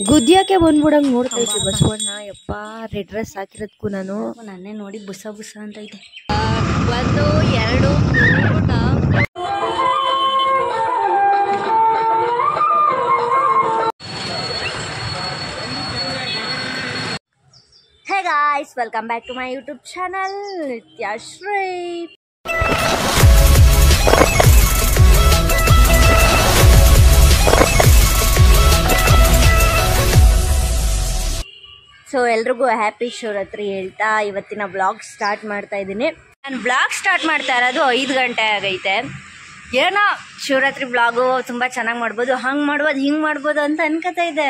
ಗುದ್ದಿಯಾಕೆ ಬಂದ್ಬಿಡಂಗ್ ನೋಡ್ತಾ ಇದ್ದೆ ಬಸವಣ್ಣ. ಯಪ್ಪ ರೆಡ್ ಡ್ರೆಸ್ ಹಾಕಿರೋದಕ್ಕೂ ನಾನು ನನ್ನೇ ನೋಡಿ ಬುಸ ಬುಸ ಅಂತ ಐತೆ. 1 2 3 4 Hey guys, welcome back to my YouTube channel Nityashree. So ಎಲ್ರಿಗೂ ಹ್ಯಾಪಿ ಶಿವರಾತ್ರಿ ಹೇಳ್ತಾ ಇವತ್ತಿನ ಬ್ಲಾಗ್ ಸ್ಟಾರ್ಟ್ ಮಾಡ್ತಾ ಇದ್ದೀನಿ. ನಾನು ಬ್ಲಾಗ್ ಸ್ಟಾರ್ಟ್ ಮಾಡ್ತಾ ಇರೋದು 5 ಗಂಟೆ ಆಗೈತೆ. ಏನೋ ಶಿವರಾತ್ರಿ ಬ್ಲಾಗು ತುಂಬ ಚೆನ್ನಾಗಿ ಮಾಡ್ಬೋದು, ಹಂಗೆ ಮಾಡ್ಬೋದು, ಹಿಂಗೆ ಮಾಡ್ಬೋದು ಅಂತ ಅನ್ಕೋತಾ ಇದೆ.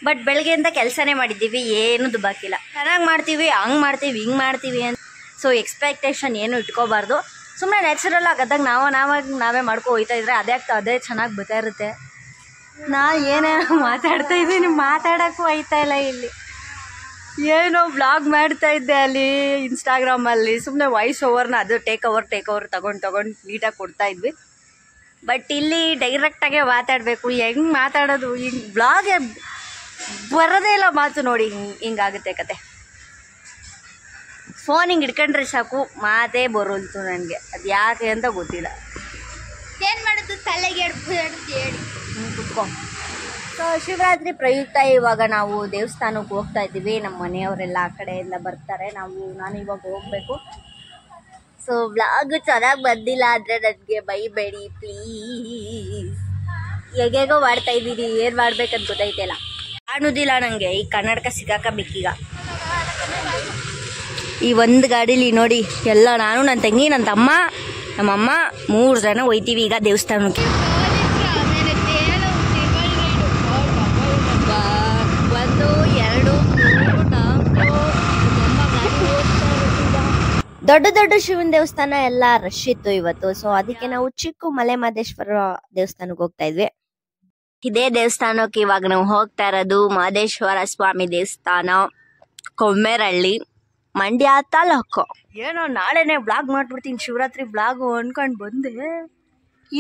ಬಟ್ ಬೆಳಗ್ಗೆಯಿಂದ ಕೆಲಸನೇ ಮಾಡಿದ್ದೀವಿ, ಏನೂ ದುಬ್ಬಾಕಿಲ್ಲ. ಚೆನ್ನಾಗಿ ಮಾಡ್ತೀವಿ, ಹಂಗೆ ಮಾಡ್ತೀವಿ, ಹಿಂಗೆ ಮಾಡ್ತೀವಿ ಅಂತ. ಸೊ ಎಕ್ಸ್ಪೆಕ್ಟೇಷನ್ ಏನು ಇಟ್ಕೋಬಾರ್ದು. ಸುಮ್ಮನೆ ನ್ಯಾಚುರಲ್ ಆಗದಾಗ ನಾವೇ ಮಾಡ್ಕೊ ಹೋಯ್ತಾ ಇದ್ರೆ ಅದೇ ಚೆನ್ನಾಗಿ ಬರ್ತಾ ಇರುತ್ತೆ. ನಾ ಏನೇನೋ ಮಾತಾಡ್ತಾ ಇದ್ದೀನಿ, ಮಾತಾಡೋಕ್ಕೂ ಹೋಯ್ತಾ ಇಲ್ಲ. ಇಲ್ಲಿ ಏನೋ ವ್ಲಾಗ್ ಮಾಡ್ತಾ ಇದ್ದೆ ಅಲ್ಲಿ ಇನ್ಸ್ಟಾಗ್ರಾಮಲ್ಲಿ. ಸುಮ್ಮನೆ ವಾಯ್ಸ್ ಓವರ್ನ ಅದು ಟೇಕ್ ಓವರ್ ತಗೊಂಡು ನೀಟಾಗಿ ಕೊಡ್ತಾ ಇದ್ವಿ. ಬಟ್ ಇಲ್ಲಿ ಡೈರೆಕ್ಟಾಗೆ ಮಾತಾಡಬೇಕು. ಹೆಂಗೆ ಮಾತಾಡೋದು, ಹಿಂಗೆ ವ್ಲಾಗೆ ಬರೋದೇ ಇಲ್ಲ ಮಾತು. ನೋಡಿ ಹಿಂಗಾಗುತ್ತೆ ಕತೆ. ಫೋನ್ ಹಿಂಗೆ ಹಿಡ್ಕೊಂಡ್ರೆ ಸಾಕು, ಮಾತೇ ಬರೋಲ್ತು ನನಗೆ. ಅದು ಯಾಕೆ ಅಂತ ಗೊತ್ತಿಲ್ಲ. ಏನು ಮಾಡೋದು, ತಲೆಗೆ ಹೇಳಿ ಕುತ್ಕೊ. ಸೊ ಶಿವರಾತ್ರಿ ಪ್ರಯುಕ್ತ ಇವಾಗ ನಾವು ದೇವಸ್ಥಾನಕ್ಕೆ ಹೋಗ್ತಾ ಇದ್ದೀವಿ. ನಮ್ಮ ಮನೆಯವರೆಲ್ಲ ಆ ಕಡೆಯಿಂದ ಬರ್ತಾರೆ. ನಾನು ಇವಾಗ ಹೋಗಬೇಕು. ಸೊ ವ್ಲಾಗ್ ಚೆನ್ನಾಗಿ ಬಂದಿಲ್ಲ ಅಂದರೆ ನನಗೆ ಬೈಬೇಡಿ ಪ್ಲೀಸ್. ಹೇಗೇಗೋ ಮಾಡ್ತಾ ಇದ್ದೀನಿ, ಏನು ಮಾಡ್ಬೇಕಂತ ಗೊತ್ತೈತಿಲ್ಲ, ಕಾಣೋದಿಲ್ಲ ನನಗೆ. ಈ ಕನ್ನಡಕ ಸಿಕ್ಕಾಕಬೇಕೀಗ. ಈ ಒಂದು ಗಾಡೀಲಿ ನೋಡಿ ಎಲ್ಲ ನಾನು, ನನ್ನ ತಂಗಿ, ನನ್ನ ತಮ್ಮ, ನಮ್ಮಮ್ಮ 3 ಜನ ಹೋಯ್ತೀವಿ ಈಗ ದೇವಸ್ಥಾನಕ್ಕೆ. ದೊಡ್ಡ ಶಿವನ ದೇವಸ್ಥಾನ ಎಲ್ಲ ರಶ್ ಇತ್ತು ಇವತ್ತು. ಸೊ ಅದಕ್ಕೆ ನಾವು ಚಿಕ್ಕ ಮಲೆ ಮಹದೇಶ್ವರ ದೇವಸ್ಥಾನಕ್ಕೆ ಹೋಗ್ತಾ ಇದ್ವಿ. ಇದೇ ದೇವಸ್ಥಾನಕ್ಕೆ ಇವಾಗ ನಾವು ಹೋಗ್ತಾ ಇರೋದು. ಮಹದೇಶ್ವರ ಸ್ವಾಮಿ ದೇವಸ್ಥಾನ, ಕೊಮ್ಮೇರಹಳ್ಳಿ, ಮಂಡ್ಯ ತಾಲೂಕು. ಏನೋ ನಾಳೆನೆ ಬ್ಲಾಗ್ ಮಾಡ್ಬಿಡ್ತೀನಿ, ಶಿವರಾತ್ರಿ ಬ್ಲಾಗು ಅನ್ಕೊಂಡು ಬಂದೆ.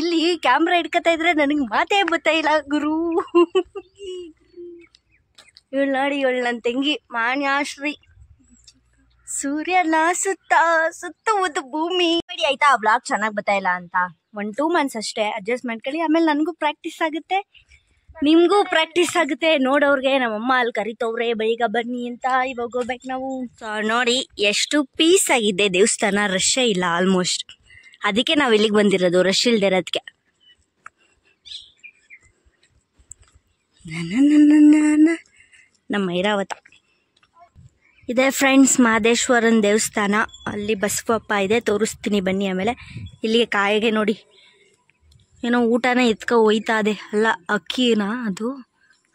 ಇಲ್ಲಿ ಕ್ಯಾಮ್ರಾ ಹಿಡ್ಕೊತಾ ಇದ್ರೆ ನನಗೆ ಮಾತೇ ಬರ್ತಾ ಇಲ್ಲ ಗುರು. ಇವಳು ನೋಡಿ, ಇವಳು ನನ್ನ ತಂಗಿ ಮಾನ್ಯಾಶ್ರೀ. ಸೂರ್ಯನ ಸುತ್ತುವುದು ಭೂಮಿ. ಆಯ್ತಾ, ಬ್ಲಾಗ್ ಚೆನ್ನಾಗಿ ಬರ್ತಾ ಇಲ್ಲ ಅಂತ 1-2 ಮಂತ್ಸ್ ಅಷ್ಟೇ ಅಡ್ಜಸ್ಟ್ ಮಾಡ್ಕೊಳ್ಳಿ. ಆಮೇಲೆ ನನಗೂ ಪ್ರಾಕ್ಟೀಸ್ ಆಗುತ್ತೆ, ನಿಮ್ಗೂ ಪ್ರಾಕ್ಟೀಸ್ ಆಗುತ್ತೆ. ನೋಡೋರ್ಗೆ ನಮ್ಮಮ್ಮ ಅಲ್ಲಿ ಕರಿತವ್ರೆ ಬೇಗ ಬನ್ನಿ ಅಂತ. ಇವಾಗ ಹೋಗ್ಬೇಕು ನಾವು. ನೋಡಿ ಎಷ್ಟು ಪೀಸ್ ಆಗಿದೆ ದೇವಸ್ಥಾನ, ರಶ್ಶೇ ಇಲ್ಲ ಆಲ್ಮೋಸ್ಟ್. ಅದಕ್ಕೆ ನಾವು ಇಲ್ಲಿಗೆ ಬಂದಿರೋದು, ರಶ್ ಇಲ್ದೇ ಇರೋದಕ್ಕೆ. ನಮ್ಮ ಐರಾವತ ಇದೆ ಫ್ರೆಂಡ್ಸ್, ಮಹದೇಶ್ವರನ ದೇವಸ್ಥಾನ. ಅಲ್ಲಿ ಬಸವಪ್ಪ ಇದೆ, ತೋರಿಸ್ತೀನಿ ಬನ್ನಿ. ಆಮೇಲೆ ಇಲ್ಲಿಗೆ ಕಾಯಿಗೆ ನೋಡಿ ಏನೋ ಊಟನ ಎತ್ಕೊ ಹೋಯ್ತಾ ಇದೆ. ಅಲ್ಲ ಅಕ್ಕಿನ ಅದು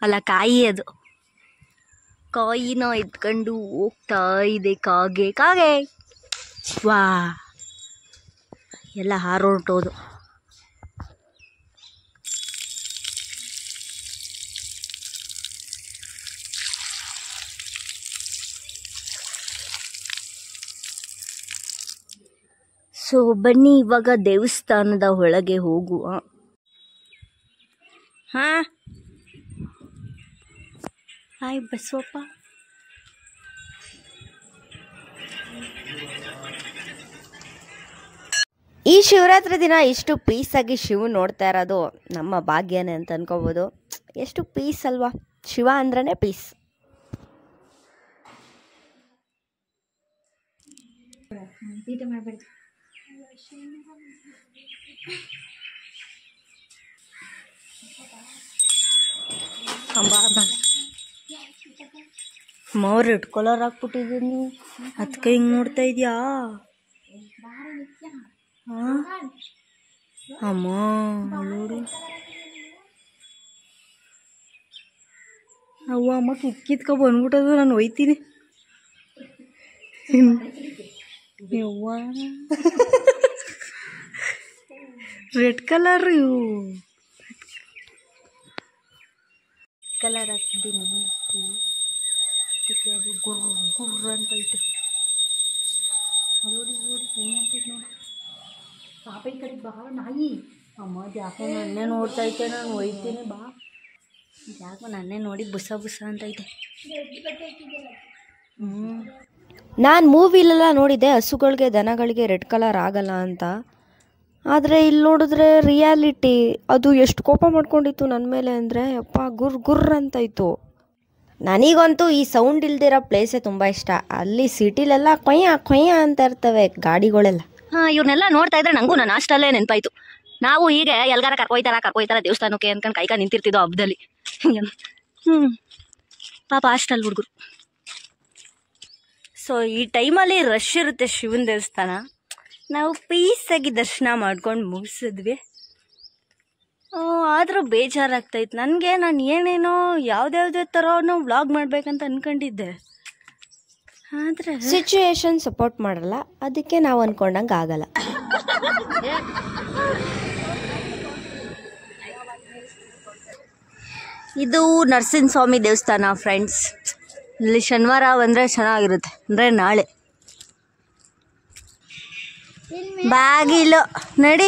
ಅಲ್ಲ, ಕಾಯಿ. ಅದು ಕಾಯಿನ ಎತ್ಕೊಂಡು ಹೋಗ್ತಾ ಇದೆ ಕಾಗೆ. ವಾ, ಎಲ್ಲ ಹಾರೋಟೋದು. ಸೊ ಬನ್ನಿ ಇವಾಗ ದೇವಸ್ಥಾನದ ಒಳಗೆ ಹೋಗುವ. ಹಾಯ್ ಬಸವಪ್ಪ. ಈ ಶಿವರಾತ್ರಿ ದಿನ ಇಷ್ಟು ಪೀಸಾಗಿ ಶಿವ ನೋಡ್ತಾ ಇರೋದು ನಮ್ಮ ಭಾಗ್ಯನೇ ಅಂತ ಅನ್ಕೋಬೋದು. ಎಷ್ಟು ಪೀಸ್ ಅಲ್ವಾ, ಶಿವ ಅಂದ್ರೇ ಪೀಸ್. ರೆಡ್ ಕಲರ್ ಹಾಕ್ಬಿಟ್ಟಿದ್ದೀನಿ, ಅದಕ್ಕೆ ಹಿಂಗೆ ನೋಡ್ತಾ ಇದೆಯಾ ಅಮ್ಮ? ನೋಡಿ ಅವ್ವ, ಅಮ್ಮ ಕಿತ್ಕೊ ಬಂದ್ಬಿಟ್ಟದು. ನಾನು ಒಯ್ತೀನಿ ಯವ್ವ. ರೆಡ್ ಕಲರ್, ಇವು ಕಲರ್ ಹಾಕಿದ್ದೀನಿ. ಅದಕ್ಕೆ ಅದು ಗುರ್ರ ಅಂತ ಐತೆ. ನೋಡಿ ಹೆಂಗೆ ಅಂತೈತೆ ನೋಡಿ. ಪಾಪ ಈ ಕಡೆ ಬಾ ನಾಯಿ. ಅಮ್ಮ ಯಾಕೆ ನನ್ನೇ ನೋಡ್ತಾ ಐತೆ, ನಾನು ಒಯ್ತೀನಿ ಬಾ. ಯಾಕೋ ನನ್ನೇ ನೋಡಿ ಬುಸ ಬುಸ ಅಂತ ಇದೆ. ನಾನು ಮೂವಿಲೆಲ್ಲ ನೋಡಿದ್ದೆ ಹಸುಗಳಿಗೆ ದನಗಳಿಗೆ ರೆಡ್ ಕಲರ್ ಆಗಲ್ಲ ಅಂತ. ಆದರೆ ಇಲ್ಲಿ ನೋಡಿದ್ರೆ ರಿಯಾಲಿಟಿ ಅದು ಎಷ್ಟು ಕೋಪ ಮಾಡ್ಕೊಂಡಿತ್ತು ನನ್ನ ಮೇಲೆ ಅಂದರೆ ಅಪ್ಪ ಗುರ್ರ್ ಅಂತ ಇತ್ತು. ನನಗಂತೂ ಈ ಸೌಂಡ್ ಇಲ್ದಿರೋ ಪ್ಲೇಸೇ ತುಂಬ ಇಷ್ಟ. ಅಲ್ಲಿ ಸಿಟಿಲೆಲ್ಲ ಕೊಯ್ಯ ಅಂತ ಇರ್ತವೆ ಗಾಡಿಗಳೆಲ್ಲ. ಇವ್ರನ್ನೆಲ್ಲ ನೋಡ್ತಾ ಇದ್ರೆ ನನಗೂ ನನ್ನ ಅಷ್ಟಲ್ಲೇ ನೆನಪಾಯ್ತು. ನಾವು ಹೀಗೆ ಎಲ್ಗಾರ ಕರ್ಕೊಯ್ತಾರ ದೇವಸ್ಥಾನಕ್ಕೆ ಅನ್ಕೊಂಡು ಕೈಕ ನಿಂತಿರ್ತಿದ್ದೋ ಹಬ್ಬದಲ್ಲಿ. ಪಾಪ ಹಾಸ್ಟೆಲ್ ಹುಡುಗರು. ಸೊ ಈ ಟೈಮಲ್ಲಿ ರಶ್ ಇರುತ್ತೆ ಶಿವನ ದೇವಸ್ಥಾನ. ನಾವು ಪೀಸಾಗಿ ದರ್ಶನ ಮಾಡ್ಕೊಂಡು ಮುಗಿಸಿದ್ವಿ. ಆದರೂ ಬೇಜಾರಾಗ್ತಾಯಿತ್ತು ನನಗೆ. ನಾನು ಏನೇನೋ ಯಾವುದ್ಯಾವುದೇ ಥರನೋ ವ್ಲಾಗ್ ಮಾಡಬೇಕಂತ ಅಂದ್ಕೊಂಡಿದ್ದೆ. ಆದರೆ ಸಿಚುಯೇಷನ್ ಸಪೋರ್ಟ್ ಮಾಡಲ್ಲ, ಅದಕ್ಕೆ ನಾವು ಅಂದ್ಕೊಂಡಂಗೆ ಆಗಲ್ಲ. ಇದು ನರಸಿಂಹಸ್ವಾಮಿ ದೇವಸ್ಥಾನ ಫ್ರೆಂಡ್ಸ್. ಇಲ್ಲಿ ಶನಿವಾರ ಬಂದರೆ ಚೆನ್ನಾಗಿರುತ್ತೆ. ಅಂದರೆ ನಾಳೆ ಬಾಗಿಲು ನಡಿ.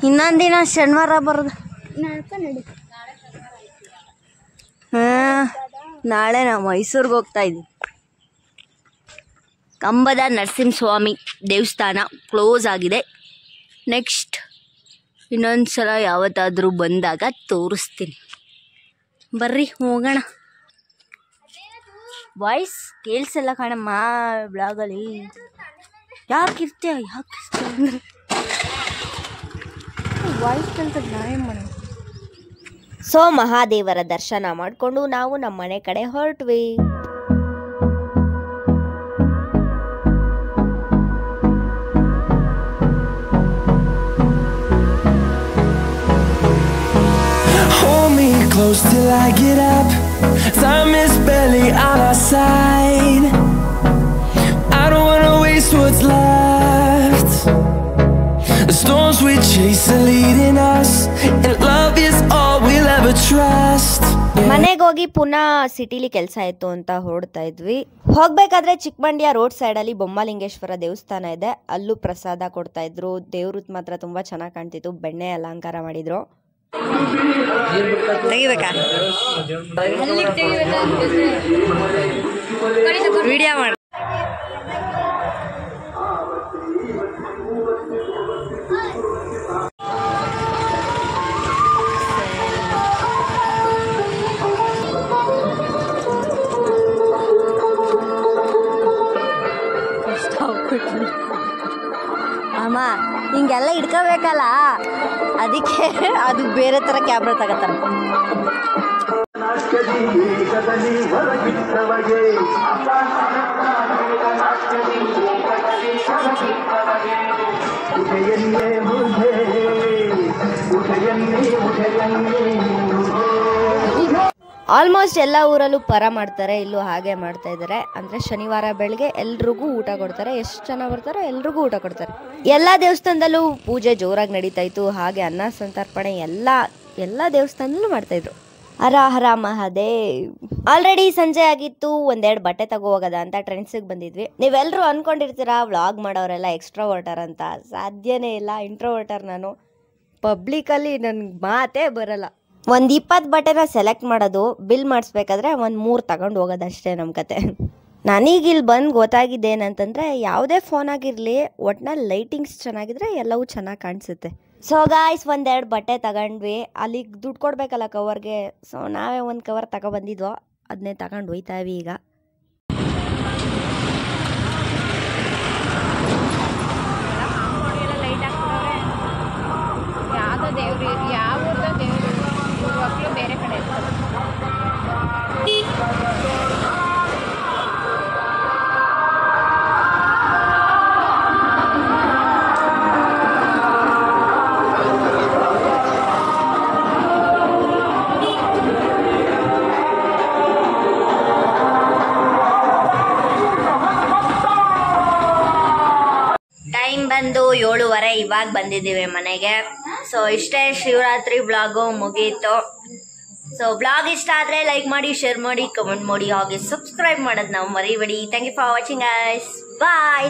ಇನ್ನೊಂದು ದಿನ ಶನಿವಾರ ಬರೋದು. ನಾಳೆ ನಾವು ಮೈಸೂರಿಗೆ ಹೋಗ್ತಾ ಇದ್ದೀವಿ. ಕಂಬದ ನರಸಿಂಹಸ್ವಾಮಿ ದೇವಸ್ಥಾನ ಕ್ಲೋಸ್ ಆಗಿದೆ. ನೆಕ್ಸ್ಟ್ ಇನ್ನೊಂದು ಸಲ ಯಾವತ್ತಾದರೂ ಬಂದಾಗ ತೋರಿಸ್ತೀನಿ. ಬರ್ರಿ ಹೋಗೋಣ. ವಾಯ್ಸ್ ಕೇಳಿಸಲ್ಲ ಕಣಮ್ಮ ಬ್ಲಾಗಲ್ಲಿ. ಯಾಕಿರ್ತೀಯ ಅಂದರೆ ವಾಯ್ಸ್ ಕೇಳ್ತದೆ, ನಾವೇನು ಮಾಡೋಣ. ಸೊ ಮಹಾದೇವರ ದರ್ಶನ ಮಾಡಿಕೊಂಡು ನಾವು ನಮ್ಮ ಮನೆ ಕಡೆ ಹೊರಟ್ವಿ. Close till I get up. Time is barely on our side. I don't wanna waste what's left. The storms we chase are leading us, and love is all we'll ever trust. ಮನೆಗೆ ಹೋಗಿ ಪುನಃ ಸಿಟಿಲಿ ಕೆಲಸ ಇತ್ತು ಅಂತ ಹೊರಡ್ತಾ ಇದ್ವಿ. ಹೋಗ್ಬೇಕಾದ್ರೆ ಚಿಕ್ಕಮಂಡ್ಯ ರೋಡ್ ಸೈಡಲ್ಲಿ ಬೊಮ್ಮಲಿಂಗೇಶ್ವರ ದೇವಸ್ಥಾನ ಇದೆ. ಅಲ್ಲೂ ಪ್ರಸಾದ ಕೊಡ್ತಾ ಇದ್ರು. ದೇವ್ರದ್ ಮಾತ್ರ ತುಂಬಾ ಚೆನ್ನಾಗಿ ಕಾಣ್ತಿತ್ತು. ಬೆಣ್ಣೆ ಅಲಂಕಾರ ಮಾಡಿದ್ರು. ತೆಗಿಬೇಕಾ ವಿಡಿಯೋ ಮಾಡಿ. ಅಮ್ಮ ಹಿಂಗೆಲ್ಲ ಇಟ್ಕೋಬೇಕಲ್ಲ, ಅದಕ್ಕೆ ಅದು ಬೇರೆ ಥರ ಕ್ಯಾಮ್ರಾ ತಗೋತಾರೆ. ಆಲ್ಮೋಸ್ಟ್ ಎಲ್ಲ ಊರಲ್ಲೂ ಪರ ಮಾಡ್ತಾರೆ, ಇಲ್ಲೂ ಹಾಗೆ ಮಾಡ್ತಾ ಇದ್ದಾರೆ. ಅಂದ್ರೆ ಶನಿವಾರ ಬೆಳಗ್ಗೆ ಎಲ್ರಿಗೂ ಊಟ ಕೊಡ್ತಾರೆ. ಎಷ್ಟು ಜನ ಬರ್ತಾರೋ ಎಲ್ರಿಗೂ ಊಟ ಕೊಡ್ತಾರೆ. ಎಲ್ಲಾ ದೇವಸ್ಥಾನದಲ್ಲೂ ಪೂಜೆ ಜೋರಾಗಿ ನಡೀತಾ ಇತ್ತು. ಹಾಗೆ ಅನ್ನ ಸಂತರ್ಪಣೆ ಎಲ್ಲ ದೇವಸ್ಥಾನದಲ್ಲೂ ಮಾಡ್ತಾ ಇದ್ರು. ಹರ ಹರ ಮಹಾದೇವ್. ಆಲ್ರೆಡಿ ಸಂಜೆ ಆಗಿತ್ತು. ಒಂದೆರಡು ಬಟ್ಟೆ ತಗೋ ಹೋಗದ ಅಂತ ಟ್ರೆಂಡ್ಸಿಗೆ ಬಂದಿದ್ವಿ. ನೀವೆಲ್ಲರೂ ಅನ್ಕೊಂಡಿರ್ತೀರಾ ವ್ಲಾಗ್ ಮಾಡೋರೆಲ್ಲ ಎಕ್ಸ್ಟ್ರಾವರ್ಟರ್ ಅಂತ. ಸಾಧ್ಯನೇ ಇಲ್ಲ. ಇಂಟ್ರೋವರ್ಟರ್ ನಾನು. ಪಬ್ಲಿಕಲ್ಲಿ ನನ್ಗೆ ಮಾತೇ ಬರಲ್ಲ. ಒಂದು 20 ಬಟ್ಟೆನ ಸೆಲೆಕ್ಟ್ ಮಾಡೋದು, ಬಿಲ್ ಮಾಡಿಸ್ಬೇಕಾದ್ರೆ ಒಂದು 3 ತಗೊಂಡು ಹೋಗೋದಷ್ಟೇ ನಮ್ಮ ಕತೆ. ನನಗಿಲ್ಲಿ ಬಂದು ಗೊತ್ತಾಗಿದ್ದೇನಂತಂದರೆ, ಯಾವುದೇ ಫೋನ್ ಆಗಿರಲಿ ಒಟ್ನಲ್ಲಿ ಲೈಟಿಂಗ್ಸ್ ಚೆನ್ನಾಗಿದ್ರೆ ಎಲ್ಲವೂ ಚೆನ್ನಾಗಿ ಕಾಣಿಸುತ್ತೆ. ಸೊ ಗಾಯ್ಸ್, ಒಂದೆರಡು ಬಟ್ಟೆ ತಗೊಂಡ್ವಿ. ಅಲ್ಲಿಗೆ ದುಡ್ಡು ಕೊಡಬೇಕಲ್ಲ ಕವರ್ಗೆ. ಸೊ ನಾವೇ ಒಂದು ಕವರ್ ತಗೊಬಂದಿದ್ವೋ, ಅದನ್ನೇ ತಗೊಂಡು ಹೋಯ್ತಾವಿ ಈಗ. ಯಾವುದೋ ದೇವ್ರು, ಯಾವ ಊರ್ದೋ ದೇವರು, ಮಕ್ಕಳು ಬೇರೆ ಕಡೆ ಇರ್ತಾರೆ. ಬಂದು 7:15 ಇವಾಗ ಬಂದಿದ್ದೀವಿ ಮನೆಗೆ. ಸೊ ಇಷ್ಟೇ, ಶಿವರಾತ್ರಿ ಬ್ಲಾಗು ಮುಗೀತು. ಸೊ ಬ್ಲಾಗ್ ಇಷ್ಟ ಆದರೆ ಲೈಕ್ ಮಾಡಿ, ಶೇರ್ ಮಾಡಿ, ಕಮೆಂಟ್ ಮಾಡಿ, ಹಾಗೆ ಸಬ್ಸ್ಕ್ರೈಬ್ ಮಾಡೋದು ನಾವು ಮರಿಬೇಡಿ. Thank you for watching guys. Bye.